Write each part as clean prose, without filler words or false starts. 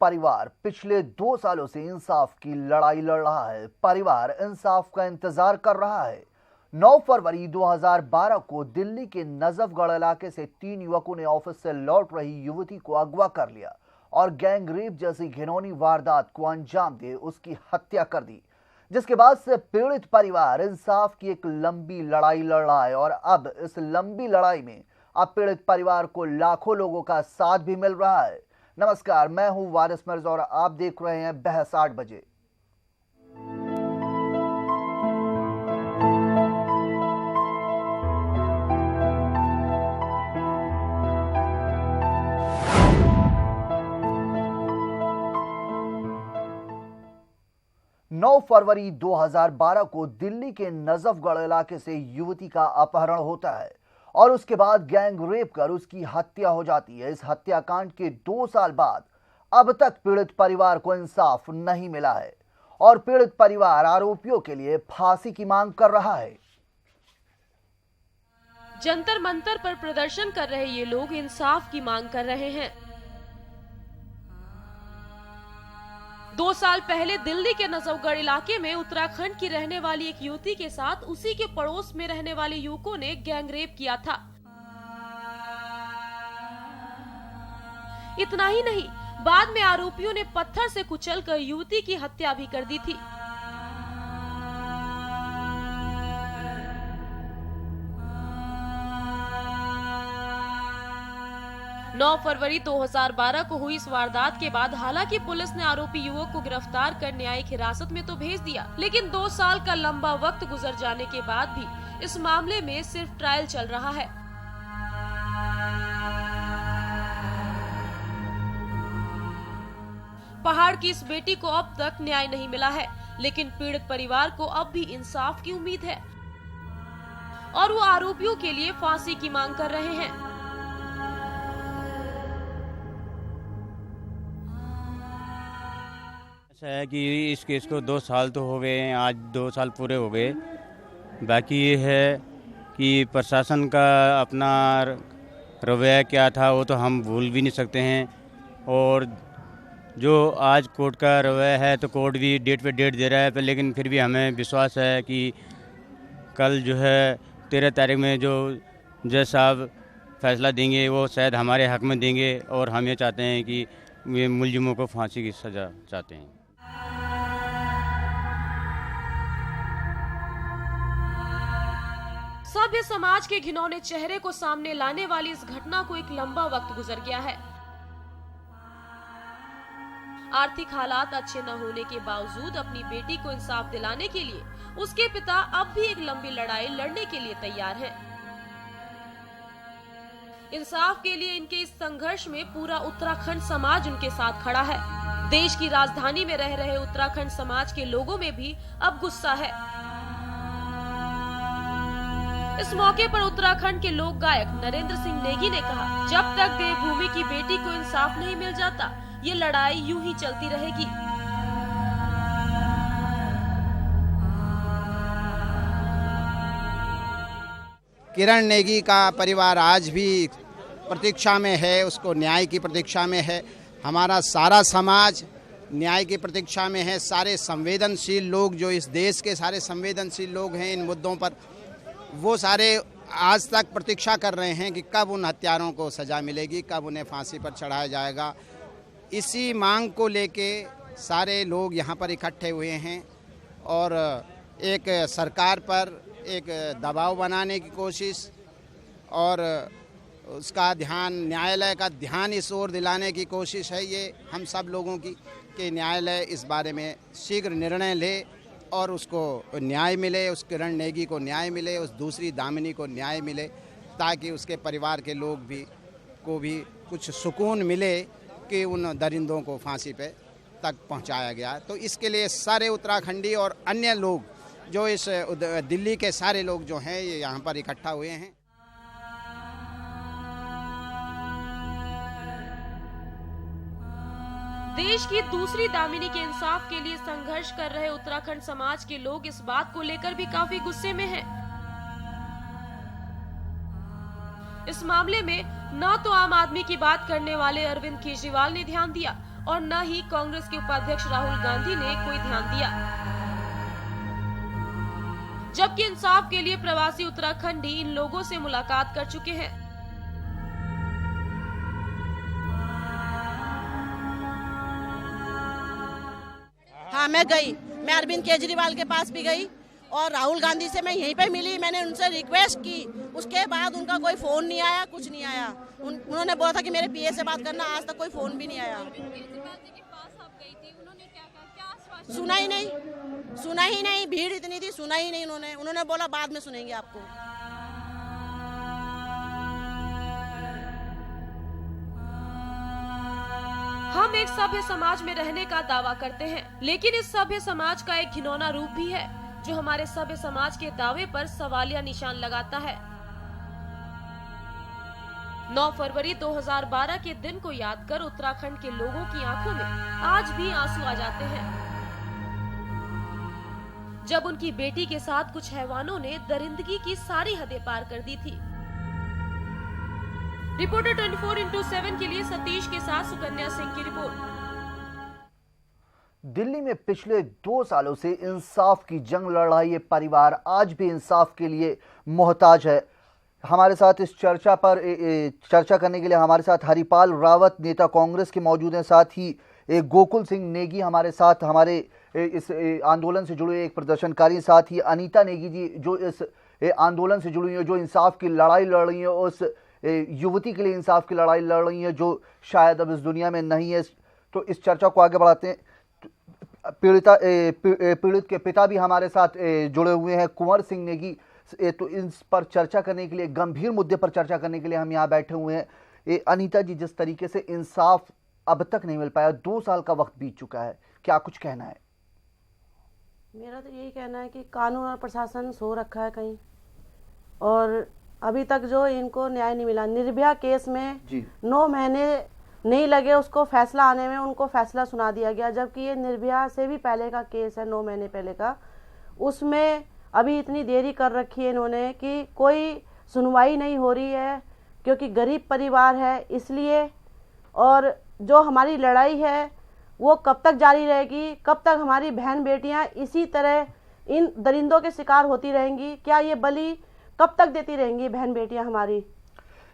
परिवार पिछले 2 सालों से इंसाफ की लड़ाई लड़ रहा है। परिवार इंसाफ का इंतजार कर रहा है। 9 फरवरी 2012 को दिल्ली के नजफगढ़ इलाके से 3 युवकों ने ऑफिस से लौट रही युवती को अगवा कर लिया और गैंग रेप जैसी घिनौनी वारदात को अंजाम दे उसकी हत्या कर दी, जिसके बाद से पीड़ित परिवार इंसाफ की एक लंबी लड़ाई लड़ रहा है। और अब इस लंबी लड़ाई में अब पीड़ित परिवार को लाखों लोगों का साथ भी मिल रहा है। नमस्कार, मैं हूं वारिस मिर्जा और आप देख रहे हैं बहस 8 बजे। नौ फरवरी 2012 को दिल्ली के नजफगढ़ इलाके से युवती का अपहरण होता है और उसके बाद गैंग रेप कर उसकी हत्या हो जाती है। इस हत्याकांड के 2 साल बाद अब तक पीड़ित परिवार को इंसाफ नहीं मिला है और पीड़ित परिवार आरोपियों के लिए फांसी की मांग कर रहा है। जंतर मंतर पर प्रदर्शन कर रहे ये लोग इंसाफ की मांग कर रहे हैं। 2 साल पहले दिल्ली के नजफगढ़ इलाके में उत्तराखंड की रहने वाली एक युवती के साथ उसी के पड़ोस में रहने वाले युवकों ने गैंग रेप किया था। इतना ही नहीं, बाद में आरोपियों ने पत्थर से कुचलकर युवती की हत्या भी कर दी थी। नौ फरवरी 2012 को हुई इस वारदात के बाद हालांकि पुलिस ने आरोपी युवक को गिरफ्तार कर न्यायिक हिरासत में तो भेज दिया, लेकिन 2 साल का लंबा वक्त गुजर जाने के बाद भी इस मामले में सिर्फ ट्रायल चल रहा है। पहाड़ की इस बेटी को अब तक न्याय नहीं मिला है, लेकिन पीड़ित परिवार को अब भी इंसाफ की उम्मीद है और वो आरोपियों के लिए फांसी की मांग कर रहे हैं। है कि इस केस को 2 साल तो हो गए हैं, आज 2 साल पूरे हो गए। बाकी ये है कि प्रशासन का अपना रवैया क्या था वो तो हम भूल भी नहीं सकते हैं, और जो आज कोर्ट का रवैया है तो कोर्ट भी डेट पे डेट दे रहा है, लेकिन फिर भी हमें विश्वास है कि कल जो है 13 तारीख में जो जज साहब फैसला देंगे वो शायद हमारे हक में देंगे, और हम ये चाहते हैं कि ये मुलजिमों को फांसी की सज़ा चाहते हैं। सभ्य समाज के घिनौने चेहरे को सामने लाने वाली इस घटना को एक लंबा वक्त गुजर गया है। आर्थिक हालात अच्छे न होने के बावजूद अपनी बेटी को इंसाफ दिलाने के लिए उसके पिता अब भी एक लंबी लड़ाई लड़ने के लिए तैयार हैं। इंसाफ के लिए इनके इस संघर्ष में पूरा उत्तराखंड समाज उनके साथ खड़ा है। देश की राजधानी में रह रहे उत्तराखंड समाज के लोगों में भी अब गुस्सा है। इस मौके पर उत्तराखंड के लोक गायक नरेंद्र सिंह नेगी ने कहा, जब तक देवभूमि की बेटी को इंसाफ नहीं मिल जाता ये लड़ाई यूं ही चलती रहेगी। किरण नेगी का परिवार आज भी प्रतीक्षा में है, उसको न्याय की प्रतीक्षा में है। हमारा सारा समाज न्याय की प्रतीक्षा में है। सारे संवेदनशील लोग, जो इस देश के सारे संवेदनशील लोग हैं इन मुद्दों पर, वो सारे आज तक प्रतीक्षा कर रहे हैं कि कब उन हत्यारों को सज़ा मिलेगी, कब उन्हें फांसी पर चढ़ाया जाएगा। इसी मांग को लेके सारे लोग यहाँ पर इकट्ठे हुए हैं और एक सरकार पर एक दबाव बनाने की कोशिश और उसका ध्यान, न्यायालय का ध्यान इस ओर दिलाने की कोशिश है ये हम सब लोगों की, कि न्यायालय इस बारे में शीघ्र निर्णय ले और उसको न्याय मिले, उस किरण नेगी को न्याय मिले, उस दूसरी दामिनी को न्याय मिले, ताकि उसके परिवार के लोग को भी कुछ सुकून मिले कि उन दरिंदों को फांसी पे तक पहुंचाया गया। तो इसके लिए सारे उत्तराखंडी और अन्य लोग, जो इस दिल्ली के सारे लोग जो हैं ये यहाँ पर इकट्ठा हुए हैं। देश की दूसरी दामिनी के इंसाफ के लिए संघर्ष कर रहे उत्तराखंड समाज के लोग इस बात को लेकर भी काफी गुस्से में हैं। इस मामले में न तो आम आदमी की बात करने वाले अरविंद केजरीवाल ने ध्यान दिया और न ही कांग्रेस के उपाध्यक्ष राहुल गांधी ने कोई ध्यान दिया। जबकि इंसाफ के लिए प्रवासी उत्तराखंडी इन लोगों से मुलाकात कर चुके हैं। हाँ, मैं गई, मैं अरविंद केजरीवाल के पास भी गई और राहुल गांधी से मैं यहीं पे मिली। मैंने उनसे रिक्वेस्ट की, उसके बाद उनका कोई फोन नहीं आया, कुछ नहीं आया। उन्होंने बोला था कि मेरे पीए से बात करना, आज तक कोई फोन भी नहीं आया। सुना ही नहीं, भीड़ इतनी थी, सुना ही नहीं उन्होंने बोला बाद में सुनेंगे आपको। हम एक सभ्य समाज में रहने का दावा करते हैं, लेकिन इस सभ्य समाज का एक घिनौना रूप भी है जो हमारे सभ्य समाज के दावे पर सवालिया निशान लगाता है। 9 फरवरी 2012 के दिन को याद कर उत्तराखंड के लोगों की आंखों में आज भी आंसू आ जाते हैं, जब उनकी बेटी के साथ कुछ हैवानों ने दरिंदगी की सारी हदें पार कर दी थी। रिपोर्टर 24x7 के लिए सतीश के साथ सुकन्या सिंह की रिपोर्ट। दिल्ली में पिछले 2 सालों से इंसाफ की जंग लड़ रहा ये परिवार आज भी इंसाफ के लिए मोहताज है। हमारे साथ इस चर्चा पर चर्चा करने के लिए हमारे साथ हरिपाल रावत नेता कांग्रेस के मौजूद हैं, साथ ही गोकुल सिंह नेगी हमारे साथ, हमारे इस आंदोलन से जुड़े एक प्रदर्शनकारी, साथ ही अनीता नेगी जी जो इस आंदोलन से जुड़ी है, जो इंसाफ की लड़ाई लड़ रही है, उस युवती के लिए इंसाफ की लड़ाई लड़ रही है जो शायद अब इस दुनिया में नहीं है। तो इस चर्चा को आगे बढ़ाते हैं। पीड़ित के पिता भी हमारे साथ जुड़े हुए हैं, कुंवर सिंह नेगी। तो इस पर चर्चा करने के लिए, गंभीर मुद्दे पर चर्चा करने के लिए हम यहाँ बैठे हुए हैं। अनीता जी, जिस तरीके से इंसाफ अब तक नहीं मिल पाया, 2 साल का वक्त बीत चुका है, क्या कुछ कहना है? मेरा तो यही कहना है कि कानून और प्रशासन सो रखा है कहीं, और अभी तक जो इनको न्याय नहीं मिला। निर्भया केस में 9 महीने नहीं लगे उसको फैसला आने में, उनको फैसला सुना दिया गया, जबकि ये निर्भया से भी पहले का केस है, 9 महीने पहले का। उसमें अभी इतनी देरी कर रखी है इन्होंने कि कोई सुनवाई नहीं हो रही है, क्योंकि गरीब परिवार है इसलिए। और जो हमारी लड़ाई है वो कब तक जारी रहेगी, कब तक हमारी बहन बेटियां इसी तरह इन दरिंदों के शिकार होती रहेंगी? क्या ये बलि कब तक देती रहेंगी बहन बेटियां हमारी?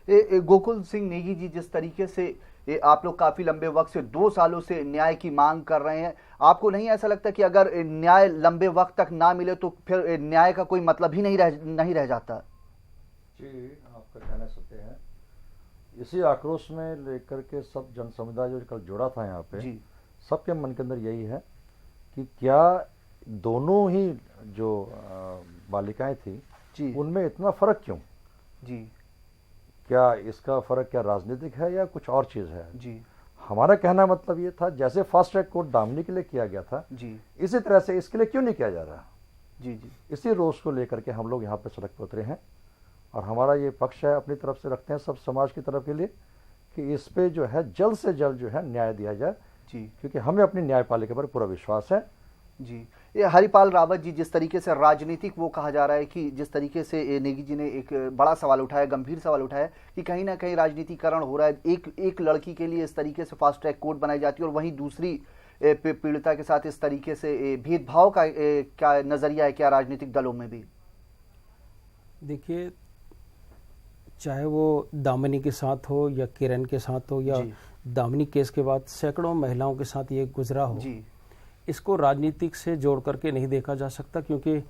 गोकुल सिंह नेगी जी, जिस तरीके से आप लोग काफी लंबे वक्त से 2 सालों से न्याय की मांग कर रहे हैं, आपको नहीं ऐसा लगता कि अगर न्याय लंबे वक्त तक ना मिले तो फिर न्याय का कोई मतलब ही नहीं रह जाता? जी, आपका कहना सत्य है। इसी आक्रोश में लेकर के सब जन समुदाय जो कल जुड़ा था यहाँ पे, सबके मन के अंदर यही है कि क्या दोनों ही जो बालिकाएं थी उनमें इतना फर्क क्यों? क्या इसका फर्क क्या राजनीतिक है या कुछ और चीज है? हमारा कहना मतलब ये था, जैसे फास्ट ट्रैक कोर्ट दामिनी के लिए किया गया था, इसी तरह से इसके लिए क्यों नहीं किया जा रहा? इसी रोष को लेकर के हम लोग यहाँ पे सड़क पर उतरे हैं, और हमारा ये पक्ष है, अपनी तरफ से रखते हैं सब समाज की तरफ के लिए कि इस पे जो है जल्द से जल्द जो है न्याय दिया जाए, क्योंकि हमें अपनी न्यायपालिका पर पूरा विश्वास है। ये हरिपाल रावत जी, जिस तरीके से राजनीतिक वो कहा जा रहा है कि जिस तरीके से नेगी जी ने एक बड़ा सवाल उठाया, गंभीर सवाल उठाया कि कहीं ना कहीं राजनीतिकरण हो रहा है। एक लड़की के लिए इस तरीके से फास्ट ट्रैक कोर्ट बनाई जाती है और वहीं दूसरी पीड़िता के साथ इस तरीके से भेदभाव का क्या नजरिया है क्या राजनीतिक दलों में भी? देखिए, चाहे वो दामिनी के साथ हो या किरण के साथ हो, या दामिनी केस के बाद सैकड़ों महिलाओं के साथ ये गुजरा हो, इसको राजनीतिक से जोड़ करके नहीं देखा जा सकता, क्योंकि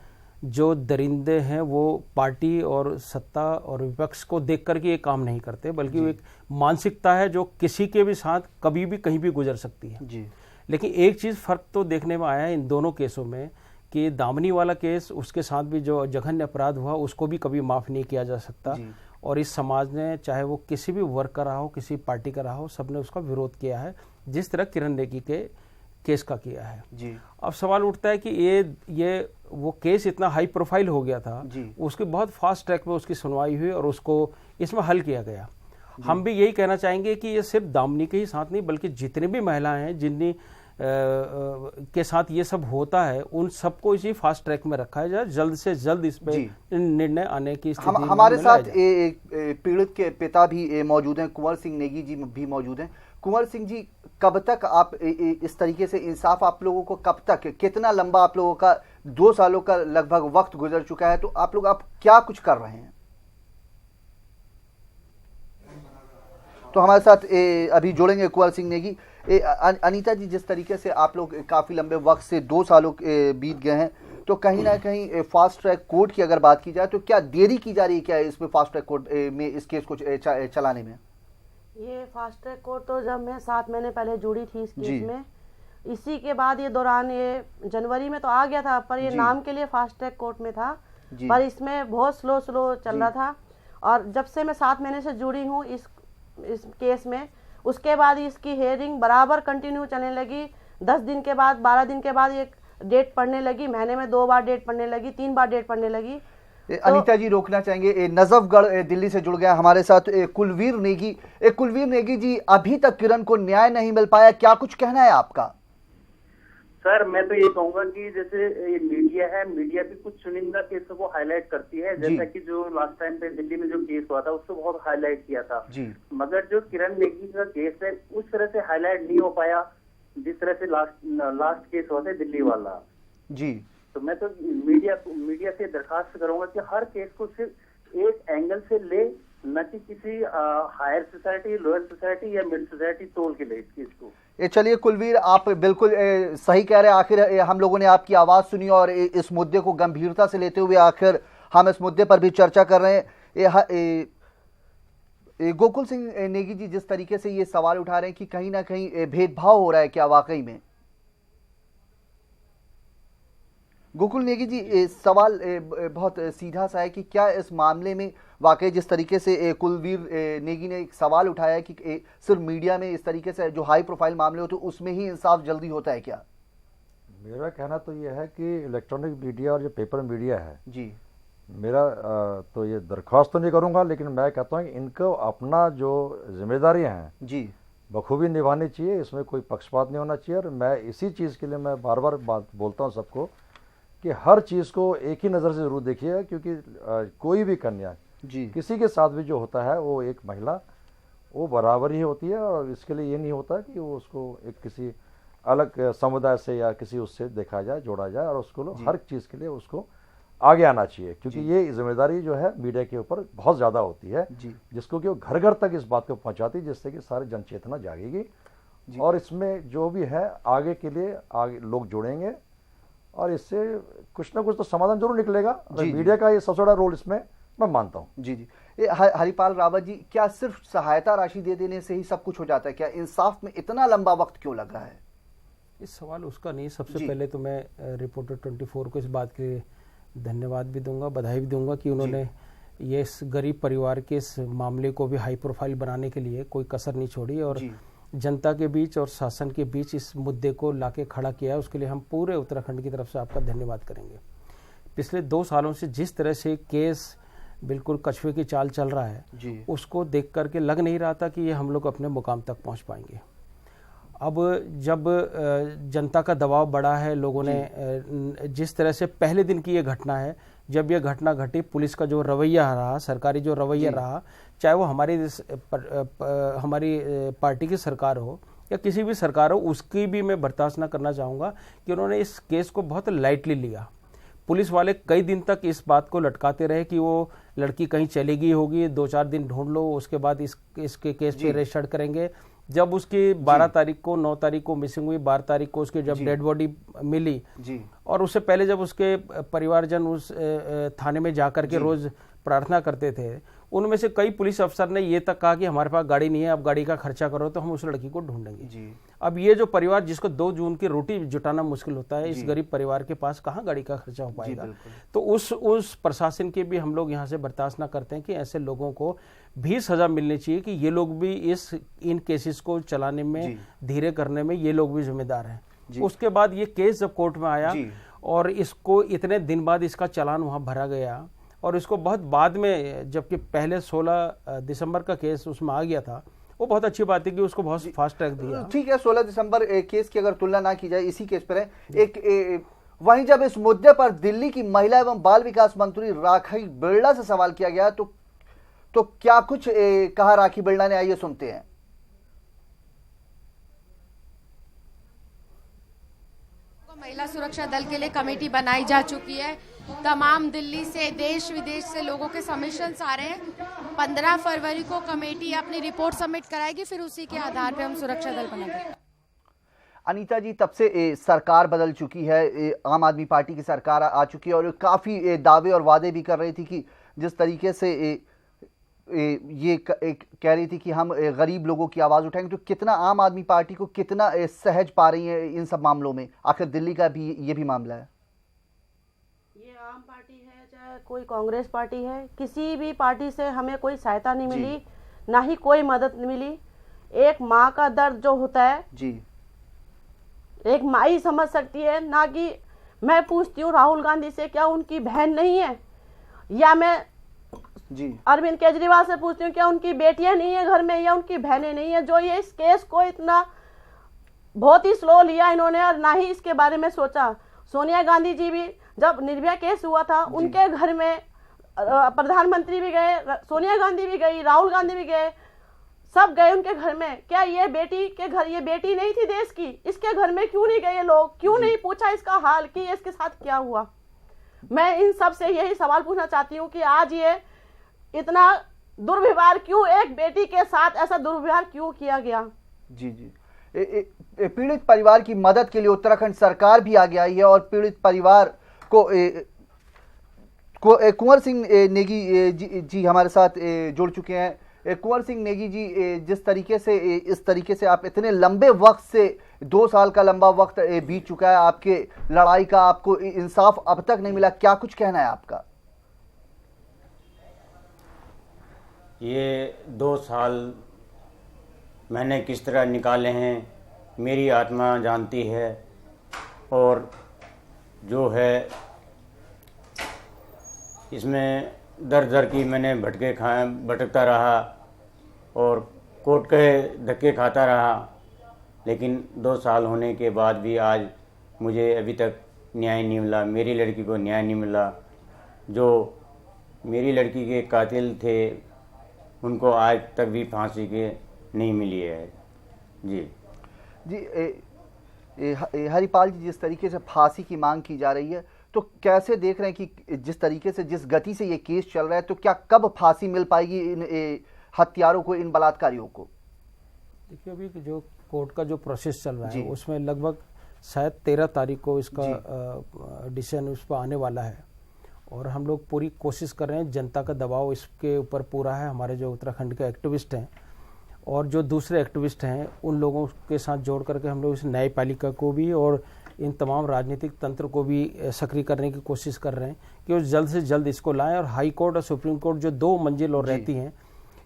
जो दरिंदे हैं वो पार्टी और सत्ता और विपक्ष को देख करके ये काम नहीं करते, बल्कि वो एक मानसिकता है जो किसी के भी साथ कभी भी कहीं भी गुजर सकती है। लेकिन एक चीज़ फर्क तो देखने में आया है इन दोनों केसों में कि दामिनी वाला केस, उसके साथ भी जो जघन्य अपराध हुआ उसको भी कभी माफ़ नहीं किया जा सकता, और इस समाज ने, चाहे वो किसी भी वर्ग का रहा हो, किसी पार्टी का रहा हो, सबने उसका विरोध किया है, जिस तरह किरण नेगी के केस का किया है। अब सवाल उठता है कि ये वो केस इतना हाई प्रोफाइल हो गया था, उसके बहुत फास्ट ट्रैक में उसकी सुनवाई हुई और उसको इसमें हल किया गया। हम भी यही कहना चाहेंगे कि ये सिर्फ दामिनी के ही साथ नहीं, बल्कि जितने भी महिलाएं हैं जिनकी के साथ ये सब होता है, उन सबको इसी फास्ट ट्रैक में रखा है, जल्द से जल्द इस पे निर्णय आने की स्थिति। हमारे साथ पीड़ित के पिता भी मौजूद हैं, कुंवर सिंह नेगी जी भी मौजूद हैं। कुंवर सिंह जी, कब तक आप इस तरीके से इंसाफ आप लोगों को कब तक, कितना लंबा आप लोगों का 2 सालों का लगभग वक्त गुजर चुका है, तो आप लोग आप क्या कुछ कर रहे हैं? तो हमारे साथ अभी जुड़ेंगे कुंवर सिंह नेगी। अनीता जी, जिस तरीके से आप लोग काफी लंबे वक्त से 2 सालों बीत गए हैं, तो कहीं ना कहीं फास्ट ट्रैक कोर्ट की अगर बात की जाए तो क्या देरी की जा रही है क्या इसमें, फास्ट ट्रैक कोर्ट में इस केस को चलाने में? ये फास्ट ट्रैक कोर्ट तो जब मैं 7 महीने पहले जुड़ी थी इस केस में, इसी के बाद ये दौरान ये जनवरी में तो आ गया था, पर ये नाम के लिए फास्ट ट्रैक कोर्ट में था, पर इसमें बहुत स्लो चल रहा था। और जब से मैं 7 महीने से जुड़ी हूँ इस केस में, उसके बाद इसकी हेयरिंग बराबर कंटिन्यू चलने लगी। 10 दिन के बाद, 12 दिन के बाद ये डेट पढ़ने लगी, महीने में 2 बार डेट पढ़ने लगी, 3 बार डेट पढ़ने लगी। अनीता जी रोकना चाहेंगे, नजफगढ़ दिल्ली से जुड़ गया हमारे साथ कुलवीर नेगी। कुलवीर नेगी जी, अभी तक किरण को न्याय नहीं मिल पाया, क्या कुछ कहना है आपका? सर, मैं तो ये कहूंगा कि जैसे ये मीडिया है, मीडिया भी कुछ चुनिंदा केसों को हाईलाइट करती है, जैसा कि जो लास्ट टाइम पे दिल्ली में जो केस हुआ था उसको बहुत हाईलाइट किया था जी। मगर जो किरण नेगी का केस है उस तरह से हाईलाइट नहीं हो पाया जिस तरह से लास्ट केस हुआ था दिल्ली वाला जी। तो मैं तो मीडिया से दरखास्त करूंगा कि हर केस को सिर्फ एक एंगल से ले, न कि किसी हायर सोसाइटी, लोअर सोसाइटी या मिड सोसाइटी तोल के ले इस केस को। चलिए कुलवीर, आप बिल्कुल सही कह रहे हैं। आखिर हम लोगों ने आपकी आवाज सुनी और इस मुद्दे को गंभीरता से लेते हुए आखिर हम इस मुद्दे पर भी चर्चा कर रहे हैं। गोकुल सिंह नेगी जी, जिस तरीके से ये सवाल उठा रहे हैं कि कहीं ना कहीं भेदभाव हो रहा है, क्या वाकई में? गोकुल नेगी जी, सवाल बहुत सीधा सा है कि क्या इस मामले में वाकई जिस तरीके से कुलवीर नेगी ने एक सवाल उठाया है कि सिर्फ मीडिया में इस तरीके से जो हाई प्रोफाइल मामले होते हैं उसमें ही इंसाफ जल्दी होता है क्या? मेरा कहना तो यह है कि इलेक्ट्रॉनिक मीडिया और जो पेपर मीडिया है जी, मेरा तो ये दरख्वास्त तो नहीं करूंगा, लेकिन मैं कहता हूँ कि इनको अपना जो जिम्मेदारियां हैं जी बखूबी निभानी चाहिए, इसमें कोई पक्षपात नहीं होना चाहिए। और मैं इसी चीज़ के लिए मैं बार बार बात बोलता हूँ सबको कि हर चीज़ को एक ही नज़र से ज़रूर देखिए, क्योंकि कोई भी कन्या जी किसी के साथ भी जो होता है वो एक महिला वो बराबर ही होती है, और इसके लिए ये नहीं होता कि वो उसको एक किसी अलग समुदाय से या किसी उससे देखा जाए, जोड़ा जाए, और उसको हर चीज़ के लिए उसको आगे आना चाहिए, क्योंकि ये जिम्मेदारी जो है मीडिया के ऊपर बहुत ज़्यादा होती है जी, जिसको कि वो घर घर तक इस बात को पहुंचाती, जिससे कि सारी जन चेतना जागेगी और इसमें जो भी है आगे के लिए आगे लोग जुड़ेंगे और इससे कुछ ना कुछ तो समाधान जरूर निकलेगा। मीडिया का ये सबसे बड़ा रोल इसमें मैं मानता हूँ। जी जी। हरिपाल रावत जी, क्या सिर्फ सहायता राशि दे देने से ही सब कुछ हो जाता है? क्या इंसाफ में इतना लंबा वक्त क्यों लग रहा है? इस सवाल उसका नहीं। सबसे पहले तो मैं रिपोर्टर 24 को इस बात के लिए धन्यवाद भी दूंगा, बधाई भी दूंगा कि उन्होंने ये इस गरीब परिवार के इस मामले को भी हाई प्रोफाइल बनाने के लिए कोई कसर नहीं छोड़ी और जनता के बीच और शासन के बीच इस मुद्दे को लाके खड़ा किया है। उसके लिए हम पूरे उत्तराखंड की तरफ से आपका धन्यवाद करेंगे। पिछले 2 सालों से जिस तरह से केस बिल्कुल कछुए की चाल चल रहा है उसको देख करके लग नहीं रहा था कि ये हम लोग अपने मुकाम तक पहुंच पाएंगे। अब जब जनता का दबाव बढ़ा है, लोगों ने जिस तरह से पहले दिन की ये घटना है, जब ये घटना घटी, पुलिस का जो रवैया रहा, सरकारी जो रवैया रहा, चाहे वो हमारी पार्टी की सरकार हो या किसी भी सरकार हो, उसकी भी मैं बर्दाश्त न करना चाहूँगा कि उन्होंने इस केस को बहुत लाइटली लिया। पुलिस वाले कई दिन तक इस बात को लटकाते रहे कि वो लड़की कहीं चली गई होगी, 2-4 दिन ढूंढ लो, उसके बाद इसके केस पे रजिस्टर्ड करेंगे। जब उसकी 12 तारीख को, 9 तारीख को मिसिंग हुई, 12 तारीख को उसकी जब डेड बॉडी मिली और उससे पहले जब उसके परिवारजन उस थाने में जाकर के रोज प्रार्थना करते थे, उनमें से कई पुलिस अफसर ने ये तक कहा कि हमारे पास गाड़ी नहीं है, अब गाड़ी का खर्चा करो तो हम उस लड़की को ढूंढेंगे। अब ये जो परिवार जिसको 2 जून की रोटी जुटाना मुश्किल होता है, इस गरीब परिवार के पास कहाँ गाड़ी का खर्चा हो पाएगा? तो उस प्रशासन के भी हम लोग यहाँ से बर्दाश्त न करते हैं कि ऐसे लोगों को भी सजा मिलनी चाहिए कि ये लोग भी इन केसेस को चलाने में, धीरे करने में ये लोग भी जिम्मेदार हैं। उसके बाद ये केस जब कोर्ट में आया और इसको इतने दिन बाद इसका चालान वहाँ भरा गया और इसको बहुत बाद में, जबकि पहले 16 दिसंबर का केस उसमें आ गया था, वो बहुत अच्छी बात है कि उसको बहुत फास्ट ट्रैक दिया। ठीक है, 16 दिसंबर केस की अगर तुलना ना की जाए, इसी केस पर है वहीं जब इस मुद्दे पर दिल्ली की महिला एवं बाल विकास मंत्री राखी बिरला से सवाल किया गया तो क्या कुछ कहा राखी बिरला ने, आइए सुनते हैं। महिला सुरक्षा दल के लिए कमेटी बनाई जा चुकी है। तमाम दिल्ली से, देश विदेश से लोगों के सबमिशंस आ रहे हैं। 15 फरवरी को कमेटी अपनी रिपोर्ट सबमिट कराएगी, फिर उसी के आधार पे हम सुरक्षा दल बनाएंगे। अनीता जी, तब से सरकार बदल चुकी है, आम आदमी पार्टी की सरकार आ चुकी है और काफ़ी दावे और वादे भी कर रही थी कि जिस तरीके से ये कह रही थी कि हम गरीब लोगों की आवाज़ उठाएंगे, तो कितना आम आदमी पार्टी को कितना सहज पा रही है इन सब मामलों में? आखिर दिल्ली का भी ये भी मामला है। ये आम पार्टी है चाहे कोई कांग्रेस पार्टी है, किसी भी पार्टी से हमें कोई सहायता नहीं मिली, ना ही कोई मदद मिली। एक माँ का दर्द जो होता है जी, एक माँ ही समझ सकती है। ना कि मैं पूछती हूँ राहुल गांधी से, क्या उनकी बहन नहीं है? या मैं जी अरविंद केजरीवाल से पूछती हूँ, क्या उनकी बेटियां नहीं है घर में, या उनकी बहनें नहीं है? जो ये इस केस को इतना बहुत ही स्लो लिया इन्होंने, और ना ही इसके बारे में सोचा। सोनिया गांधी जी भी, जब निर्भया केस हुआ था, उनके घर में प्रधानमंत्री भी गए, सोनिया गांधी भी गई, राहुल गांधी भी गए, सब गए उनके घर में। क्या ये बेटी के घर, ये बेटी नहीं थी देश की? इसके घर में क्यों नहीं गए ये लोग? क्यों नहीं पूछा इसका हाल कि इसके साथ क्या हुआ? मैं इन सब से यही सवाल पूछना चाहती हूँ कि आज ये इतना दुर्व्यवहार क्यों, एक बेटी के साथ ऐसा दुर्व्यवहार क्यों किया गया? जी जी, पीड़ित परिवार की मदद के लिए उत्तराखंड सरकार भी आगे आई है और पीड़ित परिवार को कुंवर सिंह नेगी जी हमारे साथ जुड़ चुके हैं। कुंवर सिंह नेगी जी, जिस तरीके से इस तरीके से आप इतने लंबे वक्त से 2 साल का लंबा वक्त बीत चुका है आपके लड़ाई का, आपको इंसाफ अब तक नहीं मिला, क्या कुछ कहना है आपका? ये 2 साल मैंने किस तरह निकाले हैं मेरी आत्मा जानती है, और जो है इसमें दर दर की मैंने भटकता रहा और कोर्ट के धक्के खाता रहा, लेकिन 2 साल होने के बाद भी आज मुझे अभी तक न्याय नहीं मिला, मेरी लड़की को न्याय नहीं मिला। जो मेरी लड़की के कातिल थे उनको आज तक भी फांसी के नहीं मिली है। जी जी, हरिपाल जी, जिस तरीके से फांसी की मांग की जा रही है, तो कैसे देख रहे हैं कि जिस तरीके से, जिस गति से ये केस चल रहा है, तो क्या कब फांसी मिल पाएगी इन हत्यारों को, इन बलात्कारियों को? देखिए, अभी जो कोर्ट का जो प्रोसेस चल रहा है उसमें लगभग शायद 13 तारीख को इसका डिसीजन उस पर आने वाला है, और हम लोग पूरी कोशिश कर रहे हैं। जनता का दबाव इसके ऊपर पूरा है। हमारे जो उत्तराखंड के एक्टिविस्ट हैं और जो दूसरे एक्टिविस्ट हैं, उन लोगों के साथ जोड़ करके हम लोग इस न्यायपालिका को भी और इन तमाम राजनीतिक तंत्र को भी सक्रिय करने की कोशिश कर रहे हैं कि वो जल्द से जल्द इसको लाएं, और हाई कोर्ट और सुप्रीम कोर्ट जो 2 मंजिल और रहती हैं,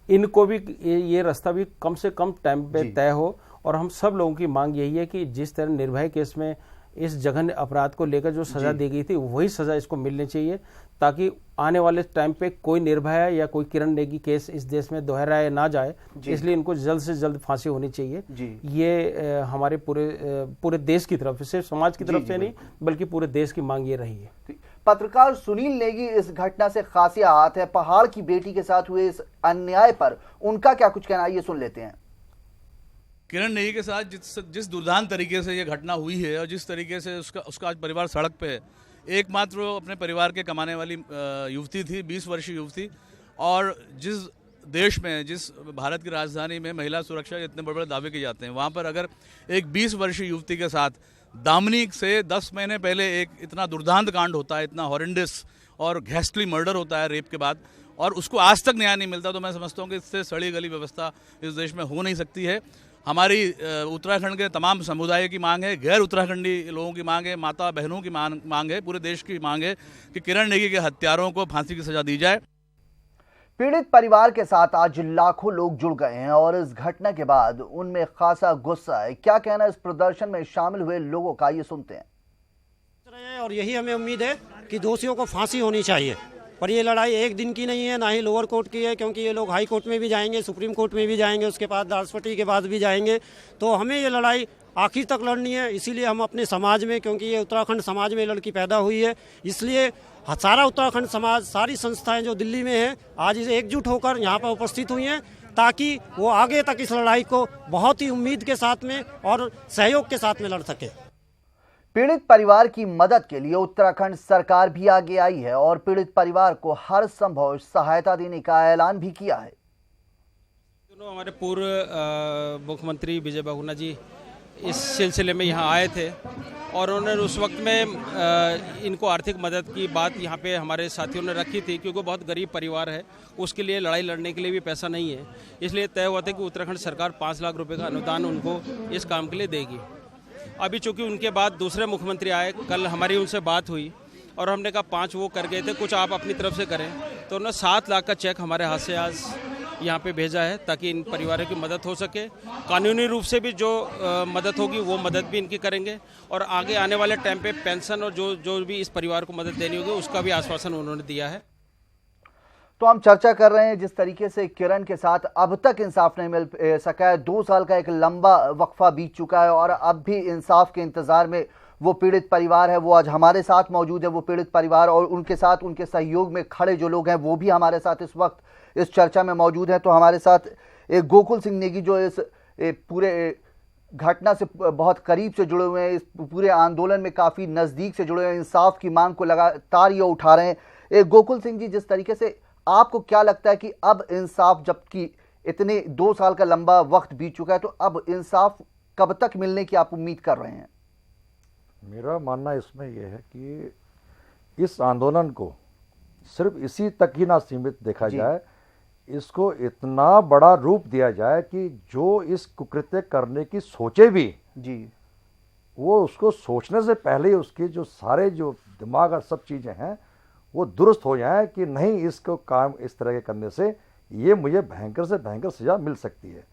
इनको भी ये रास्ता भी कम से कम टाइम पे तय हो। और हम सब लोगों की मांग यही है कि जिस तरह निर्भया केस में इस जघन्य अपराध को लेकर जो सजा दी गई थी, वही सजा इसको मिलनी चाहिए, ताकि आने वाले टाइम पे कोई निर्भया या कोई किरण नेगी केस इस देश में दोहराया ना जाए। इसलिए इनको जल्द से जल्द फांसी होनी चाहिए। ये हमारे पूरे देश की तरफ से, सिर्फ समाज की तरफ से नहीं बल्कि पूरे देश की मांग ये रही है। पत्रकार सुनील नेगी इस घटना से खासी आहत है। पहाड़ की बेटी के साथ हुए इस अन्याय पर उनका क्या कुछ कहना है, ये सुन लेते हैं। किरण नेगी के साथ जिस दुर्दांत तरीके से ये घटना हुई है और जिस तरीके से उसका आज परिवार सड़क पे है, एकमात्र वो अपने परिवार के कमाने वाली युवती थी, 20 वर्षीय युवती, और जिस देश में, जिस भारत की राजधानी में महिला सुरक्षा के इतने बड़े बड़े दावे किए जाते हैं, वहाँ पर अगर एक 20 वर्षीय युवती के साथ दामनी से 10 महीने पहले एक इतना दुर्दांत कांड होता है, इतना हॉरेंडस और घैस्टली मर्डर होता है रेप के बाद, और उसको आज तक न्याय नहीं मिलता, तो मैं समझता हूँ कि इससे सड़ी गली व्यवस्था इस देश में हो नहीं सकती है। हमारी उत्तराखंड के तमाम समुदाय की मांग है, गैर उत्तराखंडी लोगों की मांग है, माता बहनों की मांग है, पूरे देश की मांग है कि किरण नेगी के हत्यारों को फांसी की सजा दी जाए। पीड़ित परिवार के साथ आज लाखों लोग जुड़ गए हैं और इस घटना के बाद उनमें खासा गुस्सा है। क्या कहना इस प्रदर्शन में शामिल हुए लोगों का, ये सुनते हैं। और यही हमें उम्मीद है कि दोषियों को फांसी होनी चाहिए, पर ये लड़ाई एक दिन की नहीं है, ना ही लोअर कोर्ट की है, क्योंकि ये लोग हाई कोर्ट में भी जाएंगे, सुप्रीम कोर्ट में भी जाएंगे, उसके बाद राष्ट्रपति के बाद भी जाएंगे। तो हमें ये लड़ाई आखिर तक लड़नी है। इसीलिए हम अपने समाज में, क्योंकि ये उत्तराखंड समाज में लड़की पैदा हुई है, इसलिए सारा उत्तराखंड समाज, सारी संस्थाएं जो दिल्ली में हैं, आज इसे एकजुट होकर यहाँ पर उपस्थित हुई हैं, ताकि वो आगे तक इस लड़ाई को बहुत ही उम्मीद के साथ में और सहयोग के साथ में लड़ सके। पीड़ित परिवार की मदद के लिए उत्तराखंड सरकार भी आगे आई है और पीड़ित परिवार को हर संभव सहायता देने का ऐलान भी किया है। हमारे पूर्व मुख्यमंत्री विजय बहुगुणा जी इस सिलसिले में यहाँ आए थे और उन्होंने उस वक्त में इनको आर्थिक मदद की बात यहाँ पे हमारे साथियों ने रखी थी, क्योंकि बहुत गरीब परिवार है, उसके लिए लड़ाई लड़ने के लिए भी पैसा नहीं है। इसलिए तय हुआ था कि उत्तराखंड सरकार 5 लाख रुपए का अनुदान उनको इस काम के लिए देगी। अभी चूँकि उनके बाद दूसरे मुख्यमंत्री आए, कल हमारी उनसे बात हुई और हमने कहा 5 वो कर गए थे, कुछ आप अपनी तरफ से करें, तो उन्होंने 7 लाख का चेक हमारे हाथ से आज यहाँ पे भेजा है ताकि इन परिवारों की मदद हो सके। कानूनी रूप से भी जो मदद होगी वो मदद भी इनकी करेंगे और आगे आने वाले टाइम पे पेंशन और जो भी इस परिवार को मदद देनी होगी उसका भी आश्वासन उन्होंने दिया है। तो हम चर्चा कर रहे हैं जिस तरीके से किरण के साथ अब तक इंसाफ नहीं मिल सका है। 2 साल का एक लंबा वक्फा बीत चुका है और अब भी इंसाफ के इंतजार में वो पीड़ित परिवार है। वो आज हमारे साथ मौजूद है, वो पीड़ित परिवार और उनके साथ उनके सहयोग में खड़े जो लोग हैं वो भी हमारे साथ इस वक्त इस चर्चा में मौजूद है। तो हमारे साथ एक गोकुल सिंह नेगी जो इस पूरे घटना से बहुत करीब से जुड़े हुए हैं, इस पूरे आंदोलन में काफ़ी नज़दीक से जुड़े हुए हैं, इंसाफ की मांग को लगातार ये उठा रहे हैं। गोकुल सिंह जी, जिस तरीके से आपको क्या लगता है कि अब इंसाफ, जबकि इतने 2 साल का लंबा वक्त बीत चुका है, तो अब इंसाफ कब तक मिलने की आप उम्मीद कर रहे हैं? मेरा मानना इसमें यह है कि इस आंदोलन को सिर्फ इसी तक ही ना सीमित देखा जाए, इसको इतना बड़ा रूप दिया जाए कि जो इस कुकृत्य करने की सोचे भी वो उसको सोचने से पहले ही उसके जो सारे जो दिमाग और सब चीज़ें हैं वो दुरुस्त हो जाए कि नहीं, इसको काम इस तरह के करने से ये मुझे भयंकर से भयंकर सजा मिल सकती है,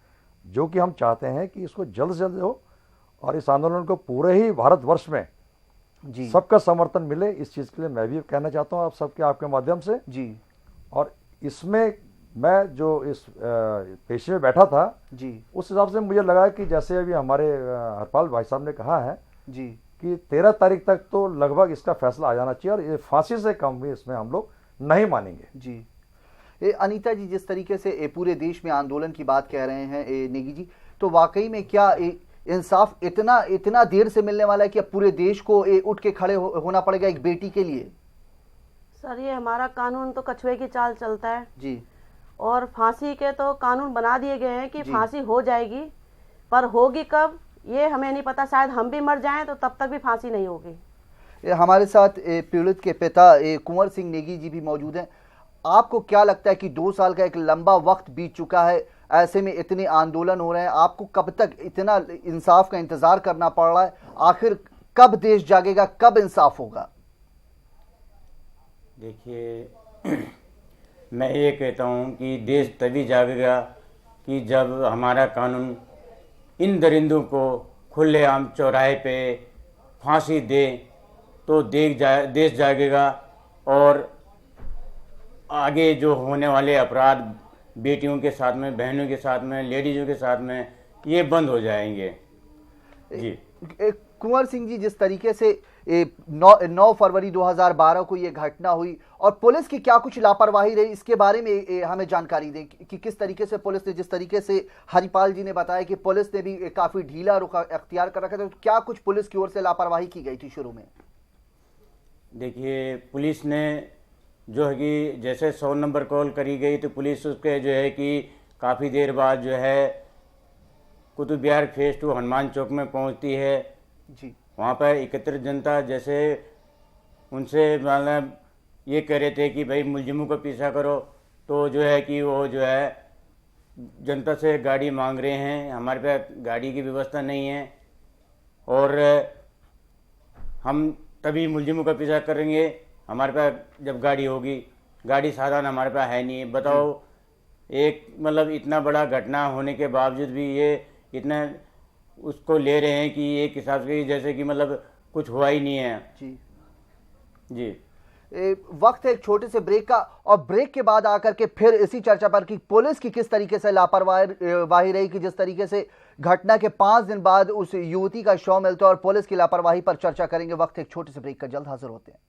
जो कि हम चाहते हैं कि इसको जल्द से जल्द हो और इस आंदोलन को पूरे ही भारतवर्ष में सबका समर्थन मिले। इस चीज़ के लिए मैं भी कहना चाहता हूँ आप सबके आपके माध्यम से और इसमें मैं जो इस पेशे में बैठा था उस हिसाब से मुझे लगा कि जैसे अभी हमारे हरपाल भाई साहब ने कहा है कि 13 तारीख तक तो लगभग इसका फैसला आ जाना चाहिए और ये फांसी से कम भी इसमें हम लोग नहीं मानेंगे। अनीता जी, जिस तरीके से पूरे देश में आंदोलन की बात कह रहे हैं नेगी जी, तो वाकई में क्या इंसाफ इतना देर से मिलने वाला है कि अब पूरे देश को उठ के खड़े होना पड़ेगा एक बेटी के लिए? सर, ये हमारा कानून तो कछुए की चाल चलता है जी, और फांसी के तो कानून बना दिए गए हैं कि फांसी हो जाएगी, पर होगी कब ये हमें नहीं पता। शायद हम भी मर जाएं तो तब तक भी फांसी नहीं होगी। हमारे साथ पीड़ित के पिता कुंवर सिंह नेगी जी भी मौजूद हैं। आपको क्या लगता है कि 2 साल का एक लंबा वक्त बीत चुका है, ऐसे में इतने आंदोलन हो रहे हैं, आपको कब तक इतना इंसाफ का इंतजार करना पड़ रहा है? आखिर कब देश जागेगा, कब इंसाफ होगा? देखिए, मैं ये कहता हूँ कि देश तभी जागेगा कि जब हमारा कानून इन दरिंदों को खुलेआम चौराहे पे फांसी दे, तो देश जागेगा और आगे जो होने वाले अपराध बेटियों के साथ में, बहनों के साथ में, लेडीजों के साथ में, ये बंद हो जाएंगे। जी कुंवर सिंह जी, जिस तरीके से 9 फरवरी 2012 को ये घटना हुई और पुलिस की क्या कुछ लापरवाही रही, इसके बारे में हमें जानकारी दें कि किस तरीके से पुलिस ने, जिस तरीके से हरिपाल जी ने बताया कि पुलिस ने भी काफ़ी ढीला रुख अख्तियार कर रखा था, तो क्या कुछ पुलिस की ओर से लापरवाही की गई थी शुरू में? देखिए, पुलिस ने जो है कि जैसे 100 नंबर कॉल करी गई तो पुलिस उसके जो है कि काफ़ी देर बाद जो है कुतुब विहार फेज 2 हनुमान चौक में पहुंचती है जी। वहाँ पर एकत्रित जनता जैसे उनसे मतलब ये कह रहे थे कि भाई मुलजिमों का पीछा करो, तो जो है कि वो जो है जनता से गाड़ी मांग रहे हैं। हमारे पास गाड़ी की व्यवस्था नहीं है और हम तभी मुलजिमों का पीछा करेंगे हमारे पास जब गाड़ी होगी। गाड़ी साधन हमारे पास है नहीं। बताओ, एक मतलब इतना बड़ा घटना होने के बावजूद भी ये इतना उसको ले रहे हैं कि एक हिसाब से जैसे कि मतलब कुछ हुआ ही नहीं है। जी वक्त है एक छोटे से ब्रेक का, और ब्रेक के बाद आकर के फिर इसी चर्चा पर कि पुलिस की किस तरीके से लापरवाही रही कि जिस तरीके से घटना के 5 दिन बाद उस युवती का शव मिलता है, और पुलिस की लापरवाही पर चर्चा करेंगे। वक्त एक छोटे से ब्रेक का, जल्द हाजिर होते हैं।